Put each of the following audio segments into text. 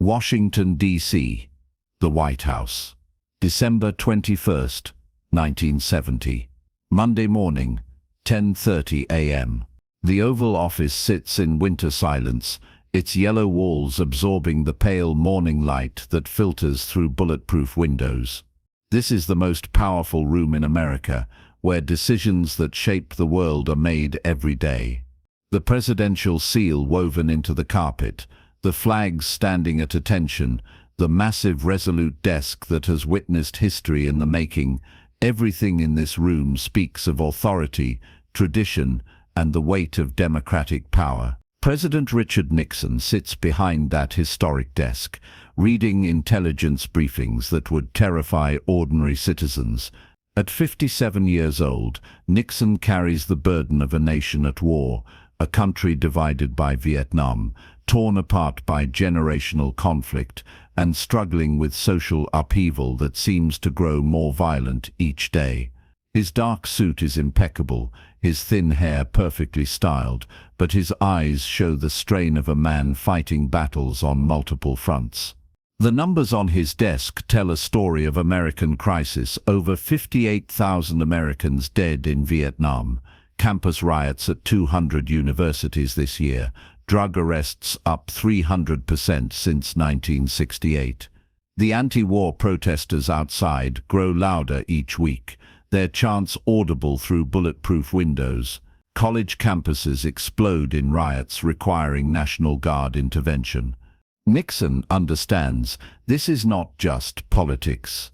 Washington, D.C. The White House. December 21st, 1970. Monday morning, 10:30 a.m. The Oval Office sits in winter silence, its yellow walls absorbing the pale morning light that filters through bulletproof windows. This is the most powerful room in America, where decisions that shape the world are made every day. The presidential seal woven into the carpet, the flags standing at attention, the massive resolute desk that has witnessed history in the making, everything in this room speaks of authority, tradition, and the weight of democratic power. President Richard Nixon sits behind that historic desk, reading intelligence briefings that would terrify ordinary citizens. At 57 years old, Nixon carries the burden of a nation at war, a country divided by Vietnam, torn apart by generational conflict, and struggling with social upheaval that seems to grow more violent each day. His dark suit is impeccable, his thin hair perfectly styled, but his eyes show the strain of a man fighting battles on multiple fronts. The numbers on his desk tell a story of American crisis: over 58,000 Americans dead in Vietnam, campus riots at 200 universities this year, drug arrests up 300% since 1968. The anti-war protesters outside grow louder each week, their chants audible through bulletproof windows. College campuses explode in riots requiring National Guard intervention. Nixon understands this is not just politics.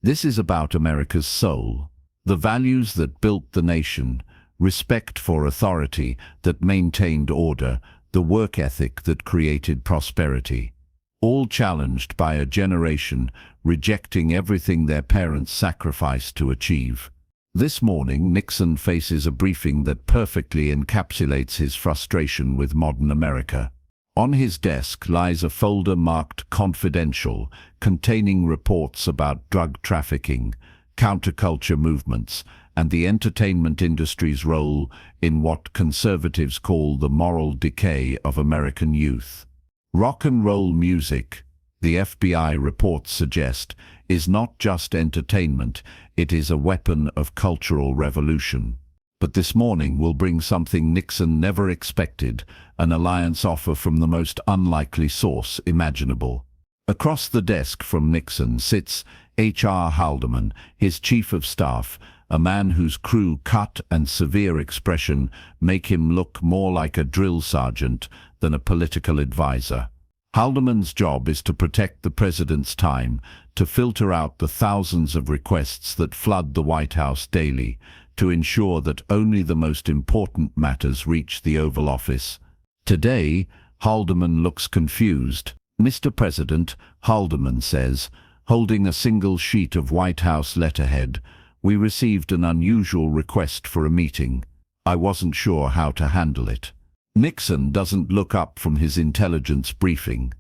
This is about America's soul, the values that built the nation, respect for authority that maintained order, the work ethic that created prosperity. All challenged by a generation rejecting everything their parents sacrificed to achieve. This morning, Nixon faces a briefing that perfectly encapsulates his frustration with modern America. On his desk lies a folder marked "Confidential," containing reports about drug trafficking, counterculture movements, and the entertainment industry's role in what conservatives call the moral decay of American youth. Rock and roll music, the FBI reports suggest, is not just entertainment, it is a weapon of cultural revolution. But this morning will bring something Nixon never expected, an alliance offer from the most unlikely source imaginable. Across the desk from Nixon sits H.R. Haldeman, his chief of staff, a man whose crude cut and severe expression make him look more like a drill sergeant than a political advisor. Haldeman's job is to protect the president's time, to filter out the thousands of requests that flood the White House daily, to ensure that only the most important matters reach the Oval Office. Today, Haldeman looks confused. "Mr. President," Haldeman says, holding a single sheet of White House letterhead, "we received an unusual request for a meeting. I wasn't sure how to handle it." Nixon doesn't look up from his intelligence briefing.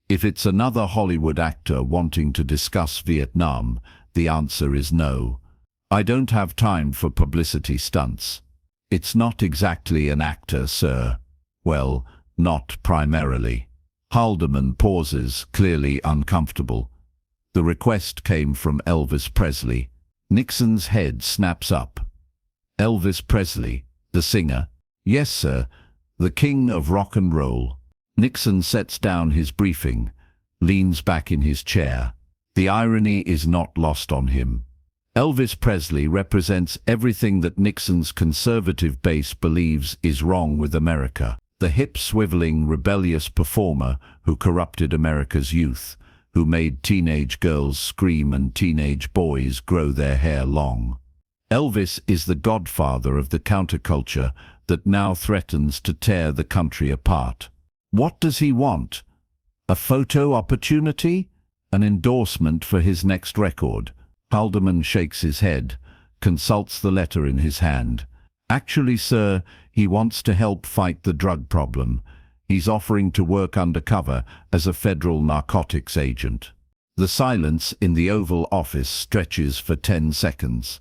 If it's another Hollywood actor wanting to discuss Vietnam, the answer is no. "I don't have time for publicity stunts." "It's not exactly an actor, sir." "Well, not primarily." Haldeman pauses, clearly uncomfortable. The request came from Elvis Presley. Nixon's head snaps up. "Elvis Presley, the singer?" "Yes, sir, the king of rock and roll." Nixon sets down his briefing, leans back in his chair. The irony is not lost on him. Elvis Presley represents everything that Nixon's conservative base believes is wrong with America. The hip-swiveling, rebellious performer who corrupted America's youth, who made teenage girls scream and teenage boys grow their hair long. Elvis is the godfather of the counterculture that now threatens to tear the country apart. What does he want? A photo opportunity? An endorsement for his next record? Haldeman shakes his head, consults the letter in his hand. "Actually, sir, he wants to help fight the drug problem. He's offering to work undercover as a federal narcotics agent." The silence in the Oval Office stretches for 10 seconds.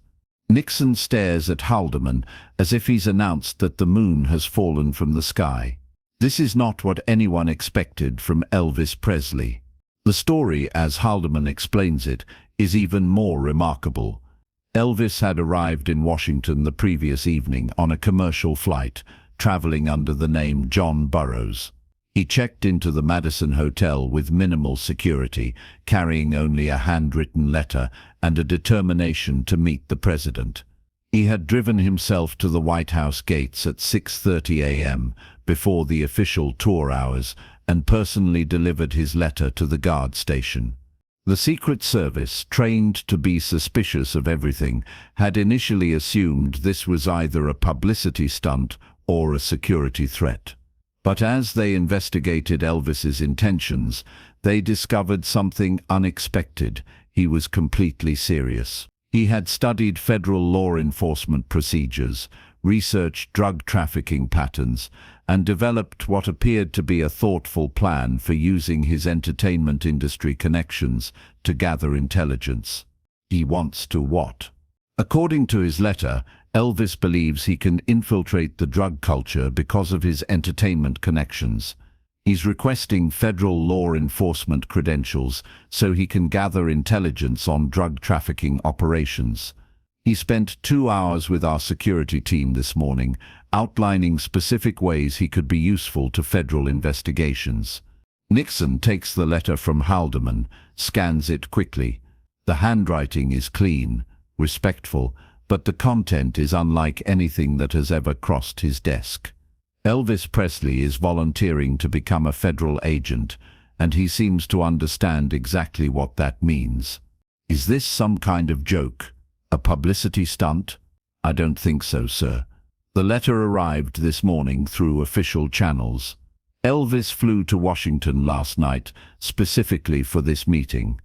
Nixon stares at Haldeman as if he's announced that the moon has fallen from the sky. This is not what anyone expected from Elvis Presley. The story, as Haldeman explains it, is even more remarkable. Elvis had arrived in Washington the previous evening on a commercial flight, traveling under the name John Burroughs. He checked into the Madison Hotel with minimal security, carrying only a handwritten letter and a determination to meet the president. He had driven himself to the White House gates at 6:30 a.m. before the official tour hours and personally delivered his letter to the guard station. The Secret Service, trained to be suspicious of everything, had initially assumed this was either a publicity stunt or a security threat. But as they investigated Elvis's intentions, they discovered something unexpected. He was completely serious. He had studied federal law enforcement procedures, researched drug trafficking patterns, and developed what appeared to be a thoughtful plan for using his entertainment industry connections to gather intelligence. He wants to what? According to his letter, Elvis believes he can infiltrate the drug culture because of his entertainment connections. He's requesting federal law enforcement credentials so he can gather intelligence on drug trafficking operations. He spent 2 hours with our security team this morning, outlining specific ways he could be useful to federal investigations. Nixon takes the letter from Haldeman, scans it quickly. The handwriting is clean, respectful, but the content is unlike anything that has ever crossed his desk. Elvis Presley is volunteering to become a federal agent, and he seems to understand exactly what that means. Is this some kind of joke? A publicity stunt? I don't think so, sir. The letter arrived this morning through official channels. Elvis flew to Washington last night, specifically for this meeting.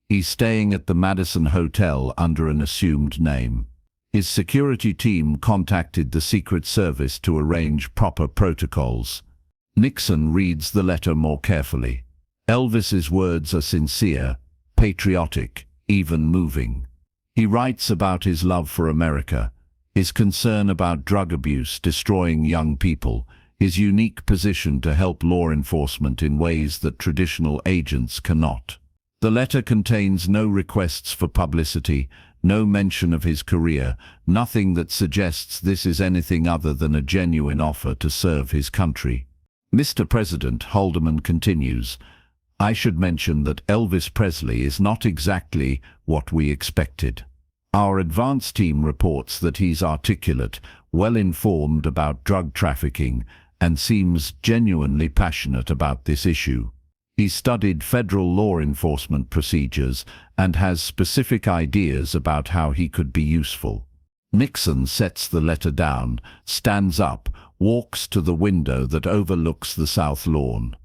He's staying at the Madison Hotel under an assumed name. His security team contacted the Secret Service to arrange proper protocols. Nixon reads the letter more carefully. Elvis's words are sincere, patriotic, even moving. He writes about his love for America, his concern about drug abuse destroying young people, his unique position to help law enforcement in ways that traditional agents cannot. The letter contains no requests for publicity, no mention of his career, nothing that suggests this is anything other than a genuine offer to serve his country. Mr. President, Haldeman continues, I should mention that Elvis Presley is not exactly what we expected. Our advance team reports that he's articulate, well-informed about drug trafficking, and seems genuinely passionate about this issue. He studied federal law enforcement procedures and has specific ideas about how he could be useful. Nixon sets the letter down, stands up, walks to the window that overlooks the South Lawn.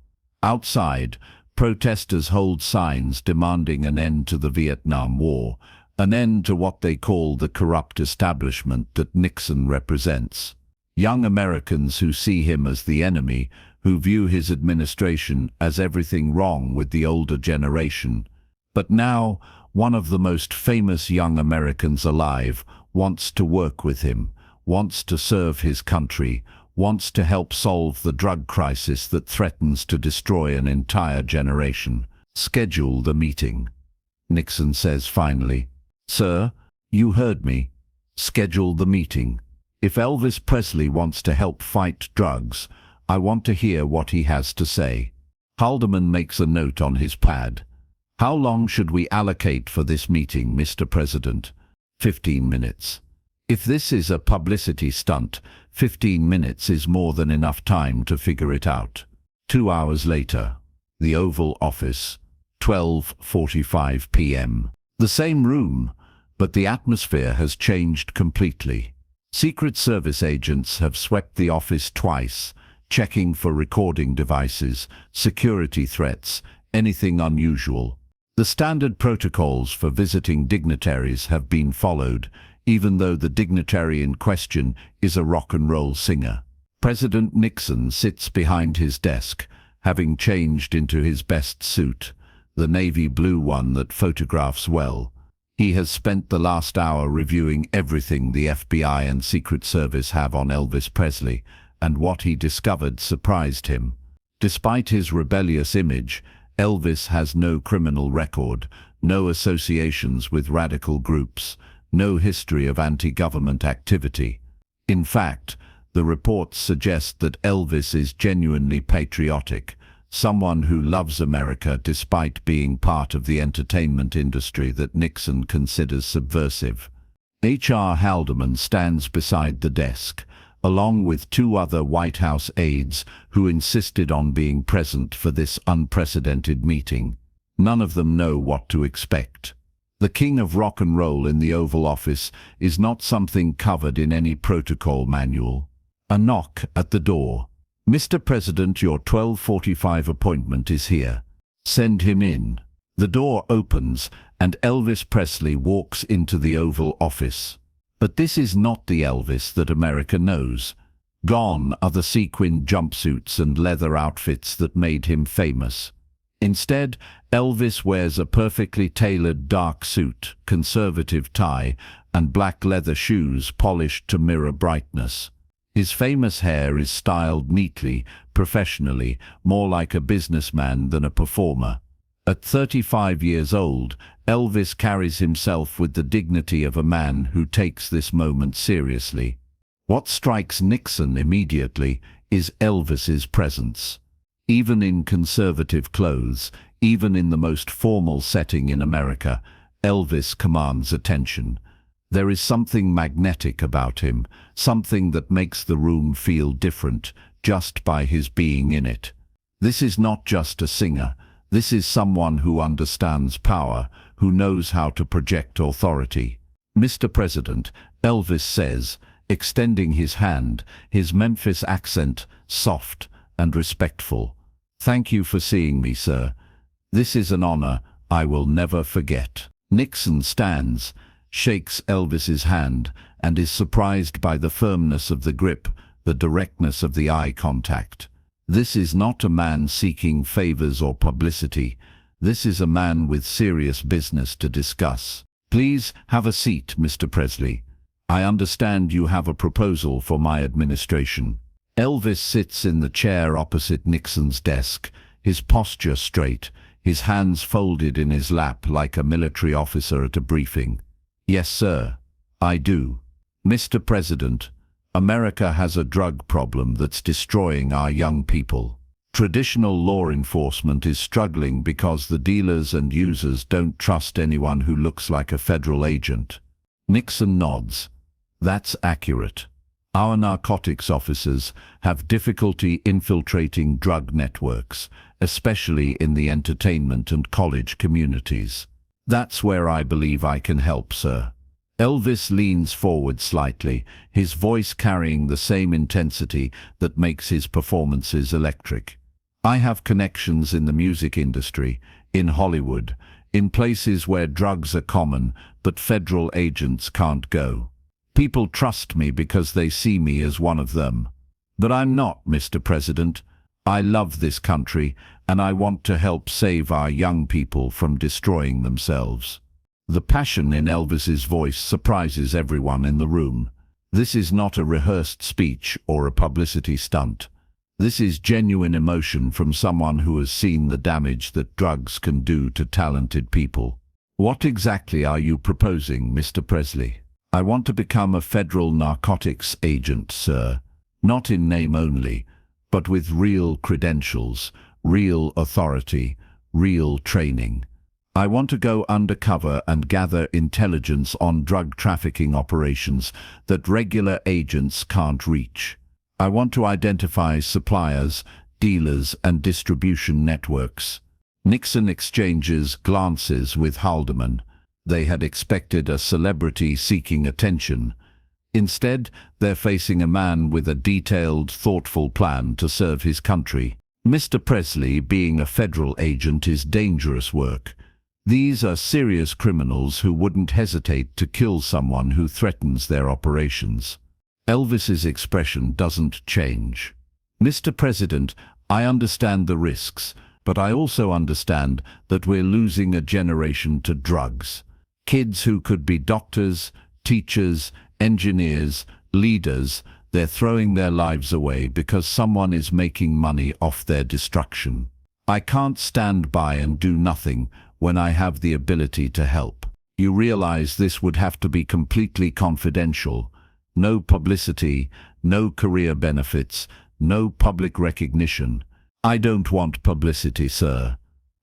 Outside, protesters hold signs demanding an end to the Vietnam War, an end to what they call the corrupt establishment that Nixon represents. Young Americans who see him as the enemy, who view his administration as everything wrong with the older generation. But now, one of the most famous young Americans alive wants to work with him, wants to serve his country, wants to help solve the drug crisis that threatens to destroy an entire generation. Schedule the meeting. Nixon says finally, Sir, you heard me. Schedule the meeting. If Elvis Presley wants to help fight drugs, I want to hear what he has to say. Haldeman makes a note on his pad. How long should we allocate for this meeting, Mr. President? 15 minutes. If this is a publicity stunt, 15 minutes is more than enough time to figure it out. 2 hours later, the Oval Office, 12:45 p.m. The same room, but the atmosphere has changed completely. Secret Service agents have swept the office twice, checking for recording devices, security threats, anything unusual. The standard protocols for visiting dignitaries have been followed, even though the dignitary in question is a rock and roll singer. President Nixon sits behind his desk, having changed into his best suit, the navy blue one that photographs well. He has spent the last hour reviewing everything the FBI and Secret Service have on Elvis Presley, and what he discovered surprised him. Despite his rebellious image, Elvis has no criminal record, no associations with radical groups, no history of anti-government activity. In fact, the reports suggest that Elvis is genuinely patriotic, someone who loves America despite being part of the entertainment industry that Nixon considers subversive. H.R. Haldeman stands beside the desk, along with two other White House aides who insisted on being present for this unprecedented meeting. None of them know what to expect. The king of rock and roll in the Oval Office is not something covered in any protocol manual. A knock at the door. "Mr. President, your 12:45 appointment is here. Send him in." The door opens and Elvis Presley walks into the Oval Office. But this is not the Elvis that America knows. Gone are the sequin jumpsuits and leather outfits that made him famous. Instead, Elvis wears a perfectly tailored dark suit, conservative tie, and black leather shoes polished to mirror brightness. His famous hair is styled neatly, professionally, more like a businessman than a performer. At 35 years old, Elvis carries himself with the dignity of a man who takes this moment seriously. What strikes Nixon immediately is Elvis's presence. Even in conservative clothes, even in the most formal setting in America, Elvis commands attention. There is something magnetic about him, something that makes the room feel different just by his being in it. This is not just a singer. This is someone who understands power, who knows how to project authority. "Mr. President," Elvis says, extending his hand, his Memphis accent soft and respectful. "Thank you for seeing me, sir. This is an honor I will never forget." Nixon stands, shakes Elvis's hand, and is surprised by the firmness of the grip, the directness of the eye contact. This is not a man seeking favors or publicity. This is a man with serious business to discuss. "Please have a seat, Mr. Presley. I understand you have a proposal for my administration." Elvis sits in the chair opposite Nixon's desk, his posture straight, his hands folded in his lap like a military officer at a briefing. "Yes, sir, I do. Mr. President, America has a drug problem that's destroying our young people. Traditional law enforcement is struggling because the dealers and users don't trust anyone who looks like a federal agent." Nixon nods. "That's accurate. Our narcotics officers have difficulty infiltrating drug networks, especially in the entertainment and college communities. That's where I believe I can help, sir." Elvis leans forward slightly, his voice carrying the same intensity that makes his performances electric. "I have connections in the music industry, in Hollywood, in places where drugs are common, but federal agents can't go. People trust me because they see me as one of them. But I'm not, Mr. President. I love this country, and I want to help save our young people from destroying themselves." The passion in Elvis's voice surprises everyone in the room. This is not a rehearsed speech or a publicity stunt. This is genuine emotion from someone who has seen the damage that drugs can do to talented people. "What exactly are you proposing, Mr. Presley?" "I want to become a federal narcotics agent, sir. Not in name only, but with real credentials, real authority, real training. I want to go undercover and gather intelligence on drug trafficking operations that regular agents can't reach. I want to identify suppliers, dealers, and distribution networks." Nixon exchanges glances with Haldeman. They had expected a celebrity seeking attention. Instead, they're facing a man with a detailed, thoughtful plan to serve his country. Mr. Presley, being a federal agent is dangerous work. These are serious criminals who wouldn't hesitate to kill someone who threatens their operations. Elvis's expression doesn't change. "Mr. President, I understand the risks, but I also understand that we're losing a generation to drugs. Kids who could be doctors, teachers, engineers, leaders, they're throwing their lives away because someone is making money off their destruction. I can't stand by and do nothing when I have the ability to help. You realize this would have to be completely confidential. No publicity, no career benefits, no public recognition. I don't want publicity, sir.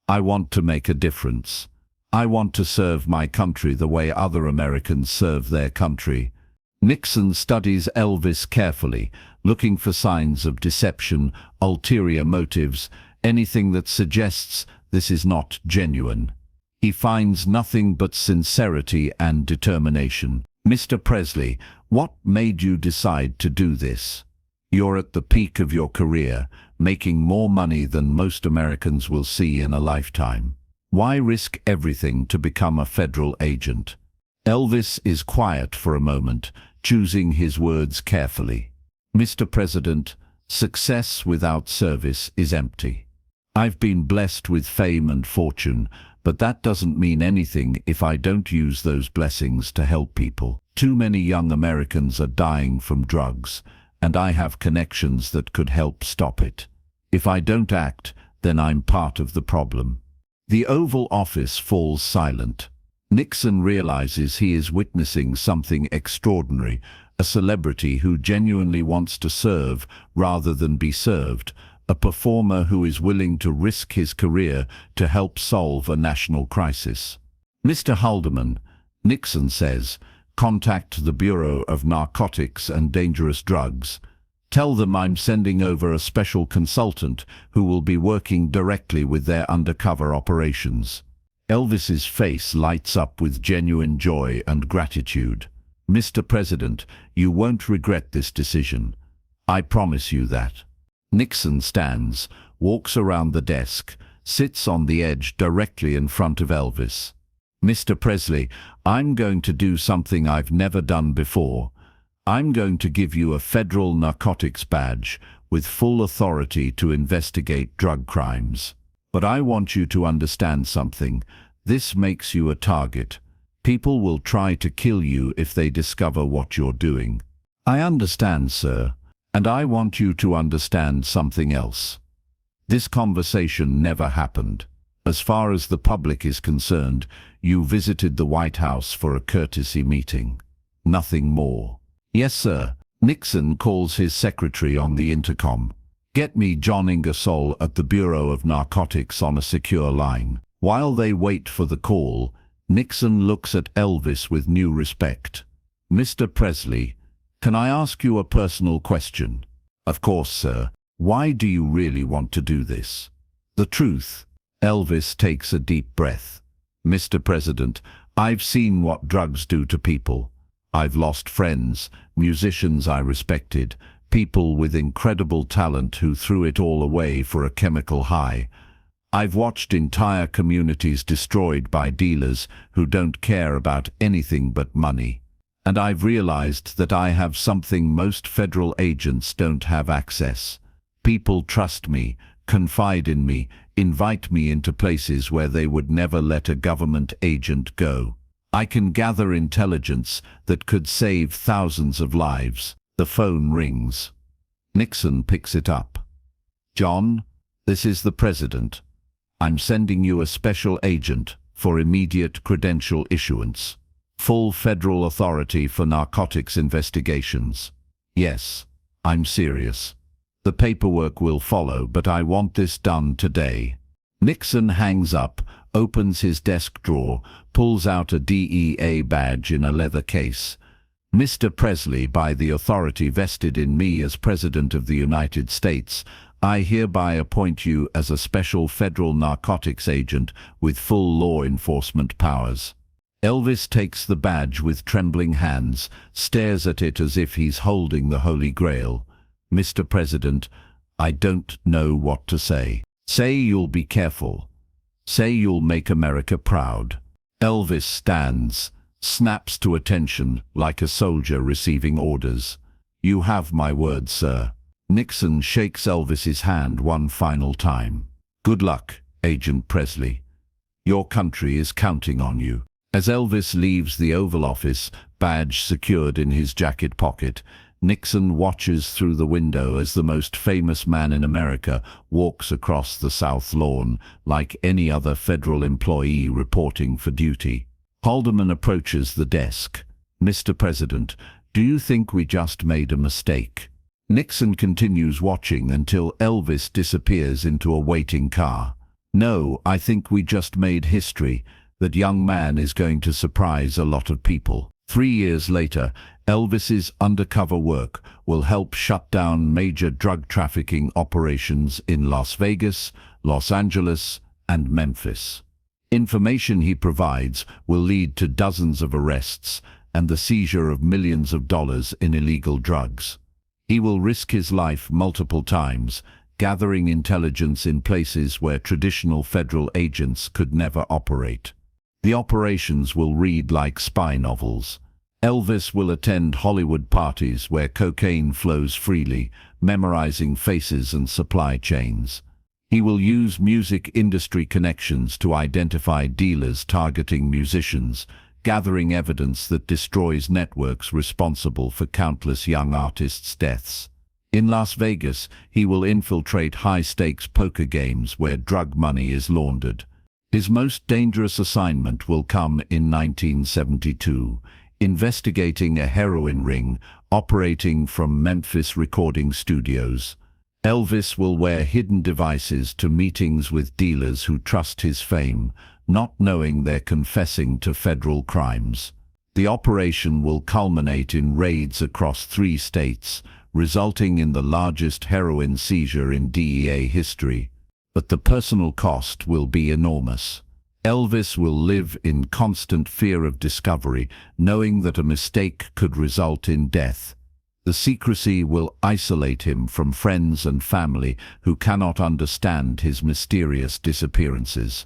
I want to make a difference. I want to serve my country the way other Americans serve their country. Nixon studies Elvis carefully, looking for signs of deception, ulterior motives, anything that suggests this is not genuine. He finds nothing but sincerity and determination. Mr. Presley, what made you decide to do this? You're at the peak of your career, making more money than most Americans will see in a lifetime. Why risk everything to become a federal agent? Elvis is quiet for a moment, choosing his words carefully. Mr. President, success without service is empty. I've been blessed with fame and fortune, but that doesn't mean anything if I don't use those blessings to help people. Too many young Americans are dying from drugs, and I have connections that could help stop it. If I don't act, then I'm part of the problem. The Oval Office falls silent. Nixon realizes he is witnessing something extraordinary, a celebrity who genuinely wants to serve rather than be served, a performer who is willing to risk his career to help solve a national crisis. Mr. Haldeman, Nixon says, contact the Bureau of Narcotics and Dangerous Drugs. Tell them I'm sending over a special consultant who will be working directly with their undercover operations. Elvis's face lights up with genuine joy and gratitude. Mr. President, you won't regret this decision. I promise you that. Nixon stands, walks around the desk, sits on the edge directly in front of Elvis. Mr. Presley, I'm going to do something I've never done before. I'm going to give you a federal narcotics badge with full authority to investigate drug crimes. But I want you to understand something. This makes you a target. People will try to kill you if they discover what you're doing. I understand, sir. And I want you to understand something else. This conversation never happened. As far as the public is concerned, you visited the White House for a courtesy meeting. Nothing more. Yes, sir. Nixon calls his secretary on the intercom. Get me John Ingersoll at the Bureau of Narcotics on a secure line. While they wait for the call, Nixon looks at Elvis with new respect. Mr. Presley, can I ask you a personal question? Of course, sir. Why do you really want to do this? The truth. Elvis takes a deep breath. Mr. President, I've seen what drugs do to people. I've lost friends, musicians I respected, people with incredible talent who threw it all away for a chemical high. I've watched entire communities destroyed by dealers who don't care about anything but money. And I've realized that I have something most federal agents don't have access. People trust me, confide in me, invite me into places where they would never let a government agent go. I can gather intelligence that could save thousands of lives. The phone rings. Nixon picks it up. John, this is the President. I'm sending you a special agent for immediate credential issuance. Full federal authority for narcotics investigations. Yes, I'm serious. The paperwork will follow, but I want this done today. Nixon hangs up, opens his desk drawer, pulls out a DEA badge in a leather case. Mr. Presley, by the authority vested in me as President of the United States, I hereby appoint you as a special federal narcotics agent with full law enforcement powers. Elvis takes the badge with trembling hands, stares at it as if he's holding the Holy Grail. Mr. President, I don't know what to say. Say you'll be careful. Say you'll make America proud. Elvis stands, snaps to attention like a soldier receiving orders. You have my word, sir. Nixon shakes Elvis's hand one final time. Good luck, Agent Presley. Your country is counting on you. As Elvis leaves the Oval Office, badge secured in his jacket pocket, Nixon watches through the window as the most famous man in America walks across the South Lawn like any other federal employee reporting for duty. Haldeman approaches the desk. "Mr. President, do you think we just made a mistake?" Nixon continues watching until Elvis disappears into a waiting car. "No, I think we just made history. That young man is going to surprise a lot of people." 3 years later, Elvis's undercover work will help shut down major drug trafficking operations in Las Vegas, Los Angeles, and Memphis. Information he provides will lead to dozens of arrests and the seizure of millions of dollars in illegal drugs. He will risk his life multiple times, gathering intelligence in places where traditional federal agents could never operate. The operations will read like spy novels. Elvis will attend Hollywood parties where cocaine flows freely, memorizing faces and supply chains. He will use music industry connections to identify dealers targeting musicians, gathering evidence that destroys networks responsible for countless young artists' deaths. In Las Vegas, he will infiltrate high-stakes poker games where drug money is laundered. His most dangerous assignment will come in 1972, investigating a heroin ring operating from Memphis recording studios. Elvis will wear hidden devices to meetings with dealers who trust his fame, not knowing they're confessing to federal crimes. The operation will culminate in raids across 3 states, resulting in the largest heroin seizure in DEA history. But the personal cost will be enormous. Elvis will live in constant fear of discovery, knowing that a mistake could result in death. The secrecy will isolate him from friends and family who cannot understand his mysterious disappearances.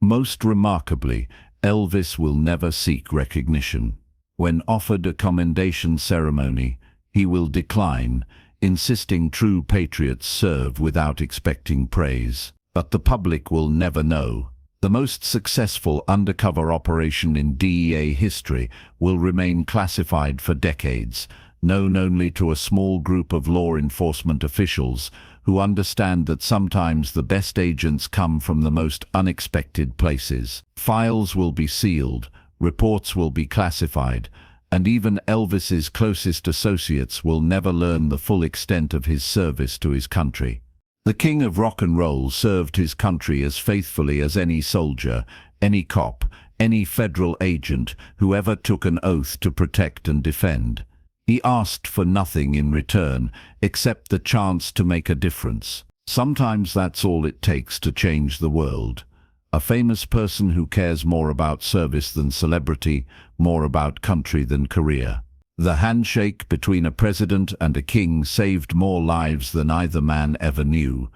Most remarkably, Elvis will never seek recognition. When offered a commendation ceremony, he will decline, insisting true patriots serve without expecting praise. But the public will never know. The most successful undercover operation in DEA history will remain classified for decades, known only to a small group of law enforcement officials who understand that sometimes the best agents come from the most unexpected places. Files will be sealed, reports will be classified, and even Elvis's closest associates will never learn the full extent of his service to his country. The king of rock and roll served his country as faithfully as any soldier, any cop, any federal agent who ever took an oath to protect and defend. He asked for nothing in return except the chance to make a difference. Sometimes that's all it takes to change the world. A famous person who cares more about service than celebrity, more about country than career. The handshake between a president and a king saved more lives than either man ever knew.